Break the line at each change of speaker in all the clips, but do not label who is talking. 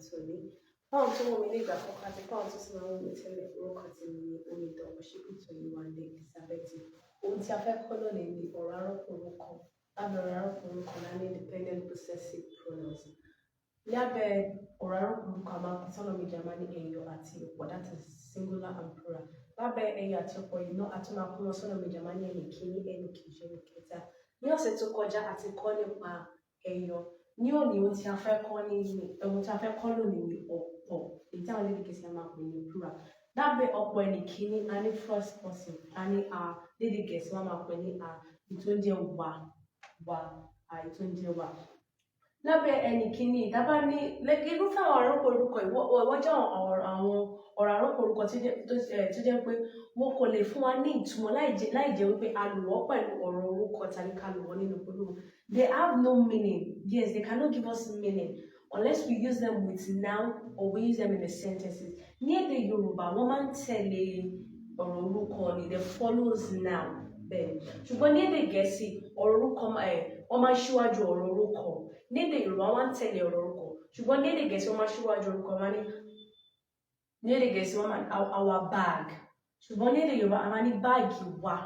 tòní. Fáwọn tó wọ̀ mí ní ìgbà àkọ́kọ́ àti fáwọn tó sì máa ń wò mí tẹ́lẹ̀, orúkọ tèmi ni Omidan Ọmọṣẹ́kùtọ́yìnwálé Elizabeth. Ohun tí a fẹ́ kọ́ lónìí ni ọ̀rọ̀ arọ́pò orúkọ. Lábẹ́ ọ̀rọ̀ arọ́pò orúkọ la ní independent possessive pronouns. Lábẹ́ ọ̀rọ̀ arọ́pò orúkọ a máa pín sọ́nà méjì, a máa ní ẹyọ àti ọ̀pọ̀, that is singular and plural. Lábẹ́ ẹyọ àti ọ̀pọ̀ yìí náà a tún máa pín wọn sọ́nà méjì, a máa ní ẹnì kíní, ẹnì kejì, ẹnì kẹta. Ní ọ̀sẹ̀ tó kọjá a ti kọ́ nípa ẹyọ. Ní òní ohun tí a fẹ́ kọ́ lónìí ni ọ̀pọ̀, èyí tí àwọn lédè Gẹ̀ẹ́sì máa pè ní plural. Lábẹ́ ọ̀pọ̀ ẹnì kíní a ní first person, a ní a, lédè Gẹ̀ẹ́sì wọ́n máa pè ní a, ètò ń jẹ́ ètò ń jẹ́ wà. Lábẹ́ ẹnì kíní ìdábà ní irúfẹ́ àwọn arọ́pò orúkọ ìwọ́ jẹ́ àwọn ọ̀rọ̀ arọ́pò orúkọ tó jẹ́ pé wọ́n kò lè fún wa ní ìtumọ̀ láì jẹ́ wípé a lò wọ́n pẹ̀lú ọ̀rọ̀ orúkọ tàbí ká lò wọ́n nínú gbólóhùn. They have no meaning. Yes, they cannot give us meaning unless we use them with noun or we use them in the sentences. Ní èdè Yorùbá wọ́n máa ń tẹ̀lé ọ̀rọ̀ orúkọ ni, they follows noun bẹ́ẹ̀. Ṣùgbọ́n ní èdè Gẹ̀ẹ́sì ọ̀rọ̀ orúkọ wọ́n máa ń ṣíwájú ọ̀rọ̀ orúkọ. Ní èdè Yorùbá wọ́n máa ń tẹ̀lé ọ̀rọ̀ orúkọ. Ṣùgbọ́n ní èdè Gẹ̀ẹ́sì wọ́n máa ń ṣíwájú orúkọ. Ní èdè Gẹ̀ẹ́sì wọ́n máa ń our bag. Ṣùgbọ́n ní èdè Yorùbá a máa ní báàgì wa,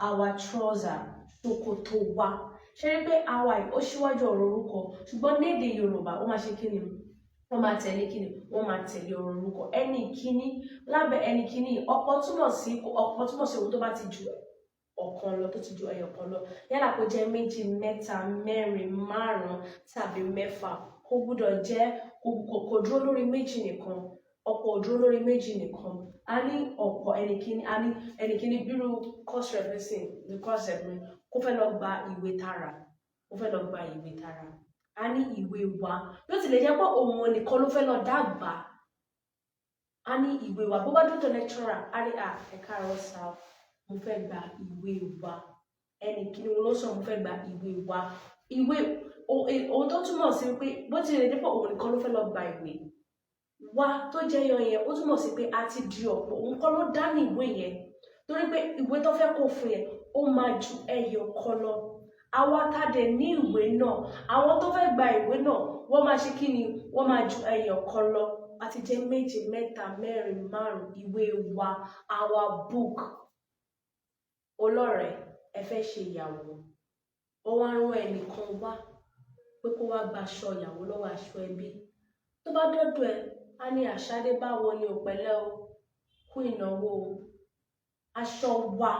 our trouser, ṣòkòtò wa. Ṣé rí pé àwa ó ṣíwájú ọ̀rọ̀ orúkọ, ṣùgbọ́n ní èdè Yorùbá wọ́n máa ṣe kíni? Wọ́n máa tẹ̀lé kíni? Wọ́n máa tẹ̀lé ọ̀rọ̀ orúkọ. Ẹnì kíní, lábẹ́ ẹnì kíní ọ̀pọ̀ túmọ̀ sí ohun tó bá ti ju ọ̀kan lọ, tó ti ju ẹyọ kan lọ. Yálà kó jẹ́ méjì, mẹ́ta, mẹ́rin, márùn-ún tàbí mẹ́fà. Kò gbúdọ̀ jẹ́ kò dúró lórí méjì nìkan. Ọ̀pọ̀ ò dúró lórí méjì nìkan. A ní ọ̀pọ̀ ẹnì kíní bírú course referencing the concept mi kó fẹ́ lọ gba ìwé tààrà. A ní ìwé wa. Bí ó tilẹ̀ jẹ́ pé òun nìkan ló fẹ́ lọ dàgbà. A ní ìwé wa. Bó bá dúró lecturer, a ní ẹ̀ka àrọ̀ sá, mo fẹ́ gba ìwé wa. Ẹnì kíní wọn ló sọ mo fẹ́ gba ìwé wa. Ìwé ohun tó túmọ̀ sí pé bó tilẹ̀ jẹ́ pé òun nìkan ló fẹ́ lọ gba ìwé. Wa tó jẹ́ yọ yẹn, ó túmọ̀ sí pé a ti di ọ̀pọ̀. Òun kọ́ ló dá ní ìwé yẹn. Torí pé ìwé tó fẹ́ kó fún yẹn, ó máa ju ẹyọ kan lọ. Àwa tá dẹ̀ ní ìwé náà, àwọn tó fẹ́ gba ìwé náà, wọ́n máa ṣe kí ni? Wọ́n máa ju ẹyọ kan lọ. A ti jẹ́ méjì, mẹ́ta, mẹ́rin, márùn-ún, ìwé wa, our book. Olọ́rẹ̀, ẹ fẹ́ ṣe ìyàwó. Ó wá rán ẹnìkan wá pé kó wá gba aṣọ ìyàwó lọ́wọ́ aṣọ ẹbí. Tó bá dọ́dọ̀ ẹ, a ní Àṣàdé báwo ni ò pẹ̀lẹ́ o, kú ìnáwó o. Aṣọ wa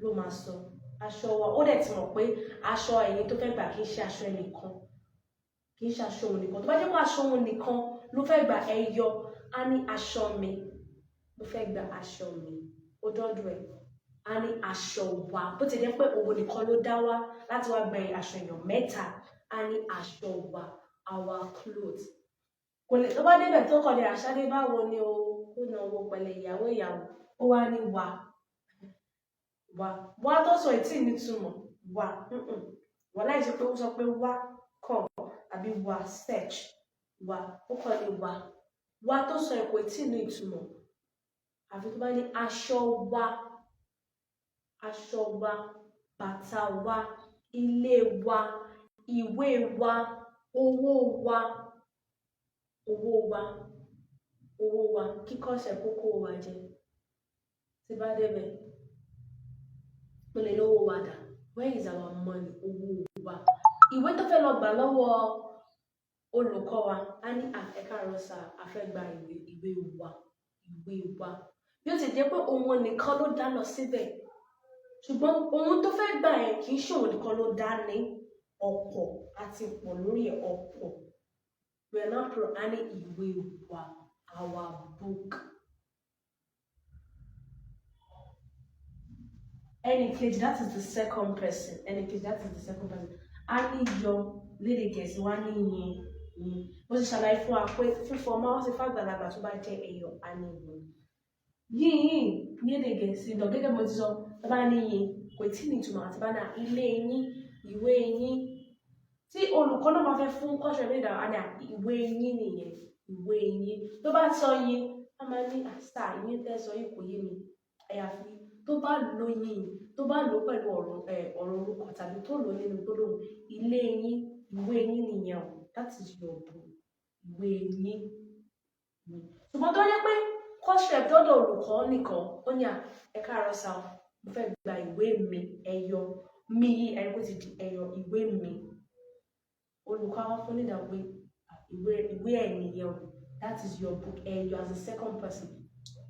ló máa sọ. Aṣọ wa. Ó dẹ̀ ti mọ̀ pé aṣọ ẹ̀yìn tó fẹ́ gbà kì í ṣe aṣọ ẹnìkan. Kì í ṣe aṣọ òun nìkan. Tó bá jẹ́ pé aṣọ òun nìkan ló fẹ́ gba ẹyọ, a ní aṣọ mi. Ló fẹ́ gba aṣọ mi. Ó dọ́dọ̀ ẹ̀. A ní aṣọ wa. Bó ti jẹ́ pé òun nìkan ló dá wá láti wá gba aṣọ èèyàn mẹ́ta, a ní aṣọ wa, our clothes. Kò lè tó bá débẹ̀ tó kọ̀ ní Àṣàdé báwo ni o, kú ìnáwó pẹ̀lẹ́ ìyàwó. Ó wá ní wa. Wa tó sọ ìtì nítumọ̀ wa. Wọ́n láì ṣe pé ó sọ pé wa kọ̀ àbí wa search wa. Ó kọ́ ní wa. Wa tó sọ ìkò ìtì ní ìtumọ̀. Àfi tó bá ní aṣọ wa, bàtà wa, ilé wa, ìwé wa, owó wa, kíkọ́ ṣe kókó wa jẹ. Tí bá débẹ̀, mo lè lówó wa dà. Where is our money? Owó wa. Ìwé tó fẹ́ lọ gbà lọ́wọ́ olùkọ́ wa, a ní ẹ̀ka àrọ̀ sá, a fẹ́ gba ìwé wa. Bí ó ti jẹ́ pé òun nìkan ló dá lọ síbẹ̀. Ṣùgbọ́n ohun tó fẹ́ gbà yẹn kì í ṣe òun nìkan ló dá ní ọ̀pọ̀ àti pọ̀ lórí ọ̀pọ̀. We are not pro a ní ìwé wa, our book. Ẹnì kejì, that is the second person. A ní yọ, lédè Gẹ̀ẹ́sì wá ní yin. Mo ti ṣàlàyé fún wa pé fífọ ọmọ wọn ti fàgbàlagbà tó bá jẹ́ ẹyọ, a ní yin. Yín ní èdè Gẹ̀ẹ́sì lọ gẹ́gẹ́ bó ti sọ, tó bá ní yin kò tí ní ìtumọ̀ àti bá náà ilé yín, ìwé yín. Tí olùkọ́ náà bá fẹ́ fún kọ́ṣẹ́ méjì dára, a ní ìwé yín nìyẹn, ìwé yín. Tó bá sọ yín, a máa ní àṣà yín tẹ́ sọ yín kò yé mi. Àyàfi tó bá lò yín, tó bá lò pẹ̀lú ọ̀rọ̀ orúkọ tàbí tó lò nínú gbólóhùn ilé yín, ìwé yín nìyẹn. That is your book. ìwé yín ni. Ṣùgbọ́n tó jẹ́ pé course rep dọ́dọ̀ olùkọ́ nìkan ó ní ẹ káàárọ̀ sà mo fẹ́ gba ìwé mi ẹyọ mi yìí ẹni kó ti di ẹyọ ìwé mi olùkọ́ àwọn fún nígbà pé ìwé ẹ̀ nìyẹn that is your book ẹyọ as a second person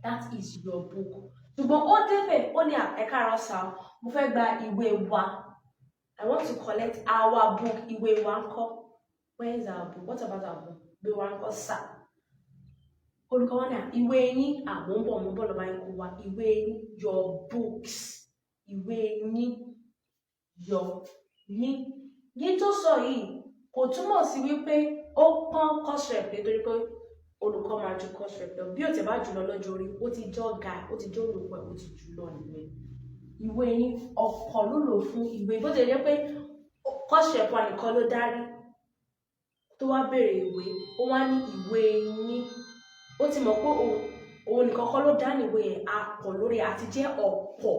that is your book. Ṣùgbọ́n ó débẹ̀ ó ní ẹ káàárọ̀ sà mo fẹ́ gba ìwé wa I want to collect our book ìwé wa ńkọ́ where is our book what about our book ìwé wa ńkọ́ sà olùkọ́ wọn ní ìwé yín mo ń bọ̀ lọ́ba yín kó wa ìwé yín your books ìwé yín your yín tó sọ yìí kò túmọ̀ sí wípé ó pọ́n course rep nítorí pé olùkọ́ máa ju course rep lọ bí ó ti bá jù lọ lọ́jọ́ orí ó ti jọ́ ga ó ti jọ́ olùkọ́ ó ti jù lọ nìyẹn ìwé yín ọ̀pọ̀ ló lò fún ìwé bó ti jẹ́ pé course rep wa nìkan ló dárí tó wá béèrè ìwé ó wá ní ìwé yín ó ti mọ̀ pé òun nìkan kọ́ ló dá níwé yẹn apọ̀ lórí àti jẹ́ ọ̀pọ̀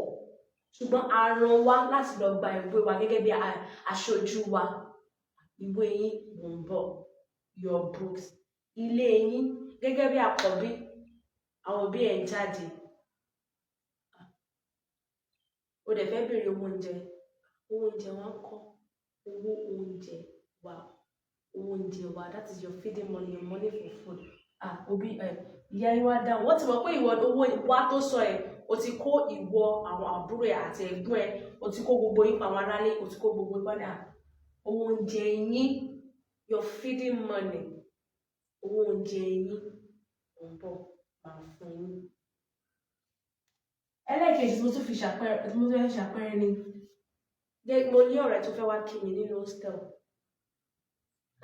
ṣùgbọ́n a rán wa láti lọ gba ìwé wa gẹ́gẹ́ bí aṣojú wa ìwé yín mò ń bọ̀ your books ilé yín gẹ́gẹ́ bí àkọ́bí àwọn òbí ẹ̀ ń jáde ó dẹ̀ fẹ́ béèrè owó oúnjẹ wọn kọ́ owó oúnjẹ wa that is your feeding money your money for food òbí ìyá yín wá dáhùn wọ́n ti mọ̀ pé ìwọ owó wa tó sọ o ti kó ìwọ àwọn àbúrò ẹ̀ àti ẹ̀gbọ́n ẹ̀ o ti kó gbogbo yín pa àwọn aráalé o ti kó gbogbo yín padà owó oúnjẹ yín your feeding money owó oúnjẹ yín ò ń bọ̀ máa fún yín. ẹlẹ́ẹ̀kejì tí mo tún fi ṣàpẹẹrẹ ni mo ní ọ̀rẹ́ tó fẹ́ wá kí mi nínú hostel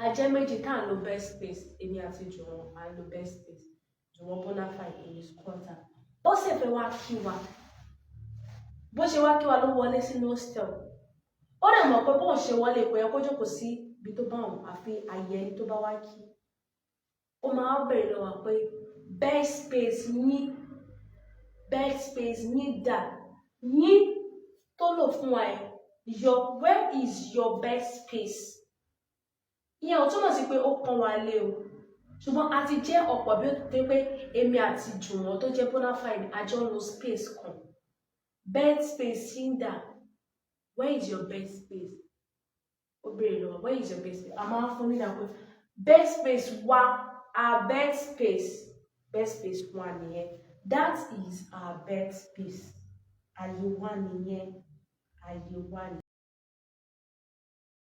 ajẹ́ méjì tá à ń lo best space èmi àti Jùwọ́n à ń lo best space Jùwọ́n Bonafide in his quarter ó sì fẹ́ wá kí wa bó ṣe wá kí wa ló wọlé sínú hostel ó dẹ̀ mọ̀ pé bóun ṣe wọlé pé ẹ kó jókòó sí ibi tó bá wọn àfi àyè ẹni tó bá wá kí ó máa bẹ̀rẹ̀ lọ́wọ́ pé best space yín dà yín tó lò fún wa ẹ̀ where is your best space ìyẹn ò túmọ̀ sí pé ó pọ́n wa lé o ṣùgbọ́n a ti jẹ́ ọ̀pọ̀ bí ó ti pé èmi àti Jùwọ́n tó jẹ́ Bonafide àjọ ń lo space kan bed space yín dà where is your bed space ó béèrè lọ́wọ́ where is your bed space a máa ń fún nígbà pé bed space wa our bed space wa nìyẹn that is our bed space àyè wa nìyẹn àyè wa nìyẹn.